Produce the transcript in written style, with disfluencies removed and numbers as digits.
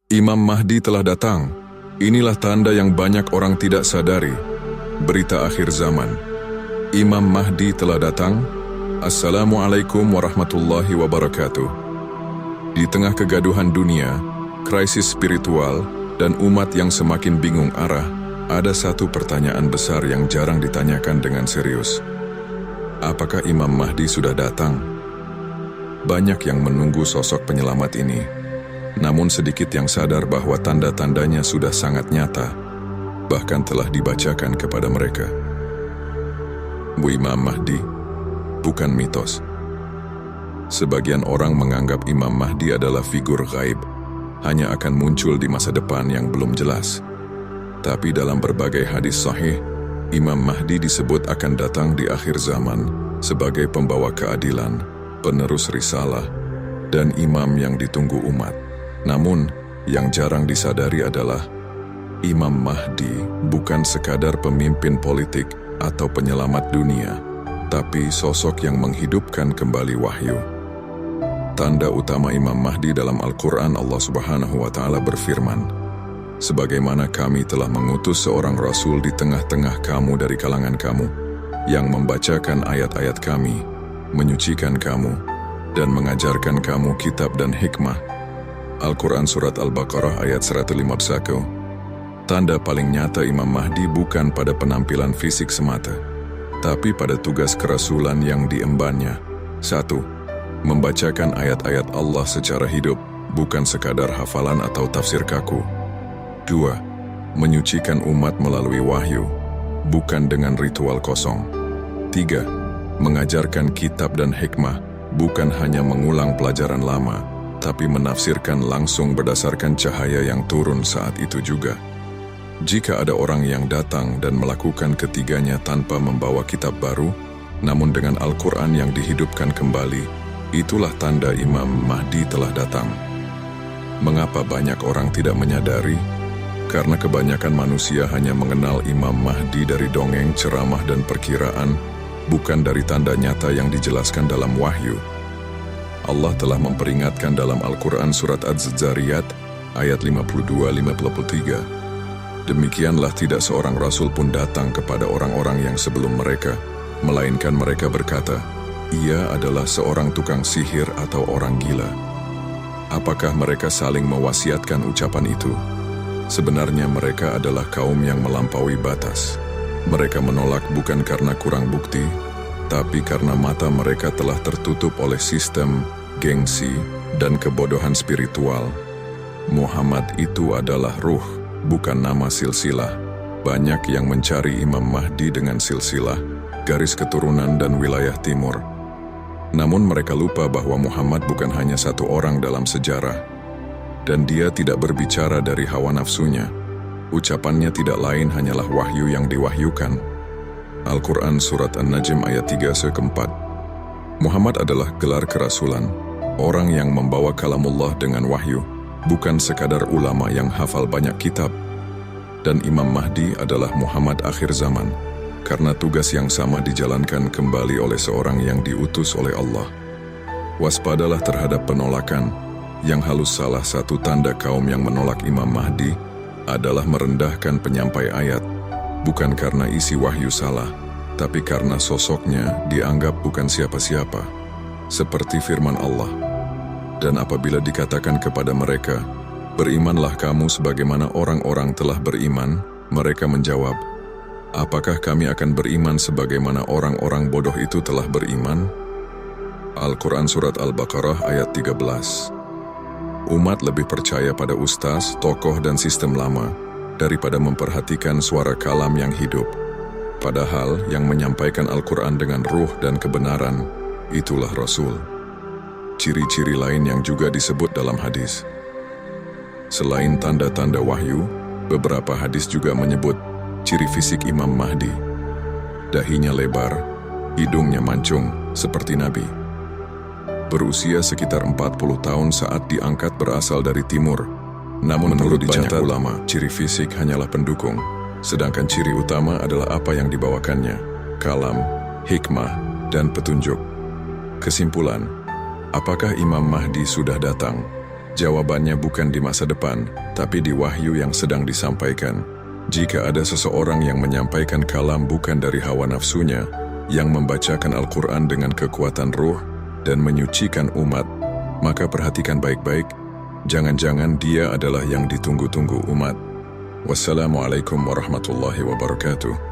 Imam Mahdi telah datang. Inilah tanda yang banyak orang tidak sadari. Berita akhir zaman. Imam Mahdi telah datang. Assalamualaikum warahmatullahi wabarakatuh. Di tengah kegaduhan dunia, krisis spiritual, dan umat yang semakin bingung arah, ada satu pertanyaan besar yang jarang ditanyakan dengan serius. Apakah Imam Mahdi sudah datang? Banyak yang menunggu sosok penyelamat ini, namun sedikit yang sadar bahwa tanda-tandanya sudah sangat nyata, bahkan telah dibacakan kepada mereka. Imam Mahdi bukan mitos. Sebagian orang menganggap Imam Mahdi adalah figur gaib, hanya akan muncul di masa depan yang belum jelas. Tapi dalam berbagai hadis sahih, Imam Mahdi disebut akan datang di akhir zaman sebagai pembawa keadilan, penerus risalah, dan imam yang ditunggu umat. Namun, yang jarang disadari adalah Imam Mahdi bukan sekadar pemimpin politik atau penyelamat dunia, tapi sosok yang menghidupkan kembali wahyu. Tanda utama Imam Mahdi dalam Al-Quran, Allah Subhanahu wa Ta'ala berfirman, "Sebagaimana kami telah mengutus seorang Rasul di tengah-tengah kamu dari kalangan kamu, yang membacakan ayat-ayat kami, menyucikan kamu, dan mengajarkan kamu kitab dan hikmah." Al-Quran Surat Al-Baqarah ayat 151. Tanda paling nyata Imam Mahdi bukan pada penampilan fisik semata, tapi pada tugas kerasulan yang diembannya. 1. Membacakan ayat-ayat Allah secara hidup, bukan sekadar hafalan atau tafsir kaku. 2. Menyucikan umat melalui wahyu, bukan dengan ritual kosong. 3. Mengajarkan kitab dan hikmah, bukan hanya mengulang pelajaran lama, tapi menafsirkan langsung berdasarkan cahaya yang turun saat itu juga. Jika ada orang yang datang dan melakukan ketiganya tanpa membawa kitab baru, namun dengan Al-Quran yang dihidupkan kembali, itulah tanda Imam Mahdi telah datang. Mengapa banyak orang tidak menyadari? Karena kebanyakan manusia hanya mengenal Imam Mahdi dari dongeng, ceramah, dan perkiraan, bukan dari tanda nyata yang dijelaskan dalam wahyu. Allah telah memperingatkan dalam Al-Quran Surat Az-Zariyat ayat 52-53. Demikianlah tidak seorang Rasul pun datang kepada orang-orang yang sebelum mereka, melainkan mereka berkata, ia adalah seorang tukang sihir atau orang gila. Apakah mereka saling mewasiatkan ucapan itu? Sebenarnya mereka adalah kaum yang melampaui batas. Mereka menolak bukan karena kurang bukti, tapi karena mata mereka telah tertutup oleh sistem, gengsi, dan kebodohan spiritual. Muhammad itu adalah ruh, bukan nama silsilah. Banyak yang mencari Imam Mahdi dengan silsilah, garis keturunan dan wilayah timur. Namun mereka lupa bahwa Muhammad bukan hanya satu orang dalam sejarah, dan dia tidak berbicara dari hawa nafsunya. Ucapannya tidak lain hanyalah wahyu yang diwahyukan. Al-Quran Surat An-Najm ayat 3-4. Muhammad adalah gelar kerasulan, orang yang membawa kalamullah dengan wahyu, bukan sekadar ulama yang hafal banyak kitab. Dan Imam Mahdi adalah Muhammad akhir zaman, karena tugas yang sama dijalankan kembali oleh seorang yang diutus oleh Allah. Waspadalah terhadap penolakan, yang halus salah satu tanda kaum yang menolak Imam Mahdi adalah merendahkan penyampai ayat, bukan karena isi wahyu salah, tapi karena sosoknya dianggap bukan siapa-siapa. Seperti firman Allah, dan apabila dikatakan kepada mereka, berimanlah kamu sebagaimana orang-orang telah beriman, mereka menjawab, apakah kami akan beriman sebagaimana orang-orang bodoh itu telah beriman? Al-Quran Surat Al-Baqarah ayat 13. Umat lebih percaya pada ustaz, tokoh, dan sistem lama daripada memperhatikan suara kalam yang hidup. Padahal yang menyampaikan Al-Quran dengan ruh dan kebenaran, itulah Rasul. Ciri-ciri lain yang juga disebut dalam hadis. Selain tanda-tanda wahyu, beberapa hadis juga menyebut ciri fisik Imam Mahdi. Dahinya lebar, hidungnya mancung, seperti Nabi. Berusia sekitar 40 tahun saat diangkat berasal dari timur. Namun menurut banyak ulama, ciri fisik hanyalah pendukung, sedangkan ciri utama adalah apa yang dibawakannya, kalam, hikmah, dan petunjuk. Kesimpulan, apakah Imam Mahdi sudah datang? Jawabannya bukan di masa depan, tapi di wahyu yang sedang disampaikan. Jika ada seseorang yang menyampaikan kalam bukan dari hawa nafsunya, yang membacakan Al-Quran dengan kekuatan ruh dan menyucikan umat, maka perhatikan baik-baik, jangan-jangan dia adalah yang ditunggu-tunggu umat. Wassalamualaikum warahmatullahi wabarakatuh.